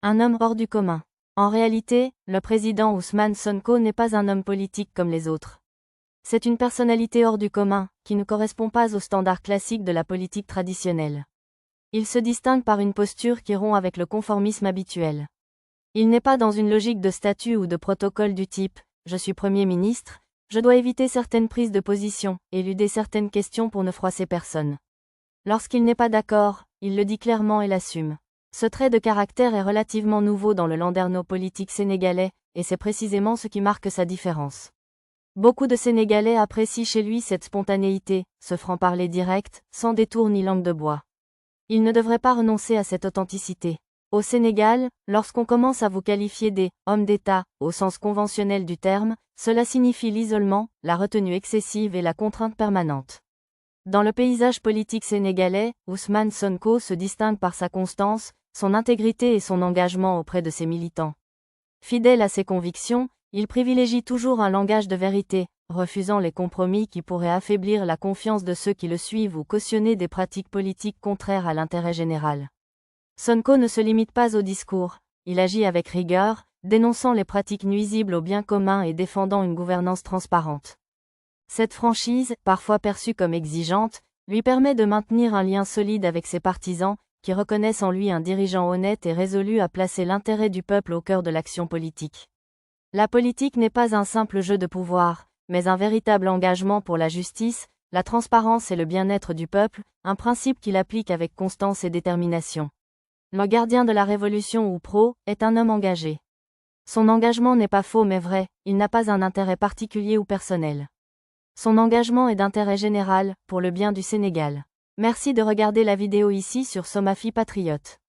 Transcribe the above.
Un homme hors du commun. En réalité, le président Ousmane Sonko n'est pas un homme politique comme les autres. C'est une personnalité hors du commun, qui ne correspond pas aux standards classiques de la politique traditionnelle. Il se distingue par une posture qui rompt avec le conformisme habituel. Il n'est pas dans une logique de statut ou de protocole du type « je suis Premier ministre, je dois éviter certaines prises de position, éluder certaines questions pour ne froisser personne ». Lorsqu'il n'est pas d'accord, il le dit clairement et l'assume. Ce trait de caractère est relativement nouveau dans le landerneau politique sénégalais, et c'est précisément ce qui marque sa différence. Beaucoup de Sénégalais apprécient chez lui cette spontanéité, ce franc-parler direct, sans détour ni langue de bois. Il ne devrait pas renoncer à cette authenticité. Au Sénégal, lorsqu'on commence à vous qualifier des « hommes d'État » au sens conventionnel du terme, cela signifie l'isolement, la retenue excessive et la contrainte permanente. Dans le paysage politique sénégalais, Ousmane Sonko se distingue par sa constance, son intégrité et son engagement auprès de ses militants. Fidèle à ses convictions, il privilégie toujours un langage de vérité, refusant les compromis qui pourraient affaiblir la confiance de ceux qui le suivent ou cautionner des pratiques politiques contraires à l'intérêt général. Sonko ne se limite pas au discours, il agit avec rigueur, dénonçant les pratiques nuisibles au bien commun et défendant une gouvernance transparente. Cette franchise, parfois perçue comme exigeante, lui permet de maintenir un lien solide avec ses partisans, qui reconnaissent en lui un dirigeant honnête et résolu à placer l'intérêt du peuple au cœur de l'action politique. La politique n'est pas un simple jeu de pouvoir, mais un véritable engagement pour la justice, la transparence et le bien-être du peuple, un principe qu'il applique avec constance et détermination. Le gardien de la révolution ou pro, est un homme engagé. Son engagement n'est pas faux mais vrai, il n'a pas un intérêt particulier ou personnel. Son engagement est d'intérêt général, pour le bien du Sénégal. Merci de regarder la vidéo ici sur Somafi Patriote.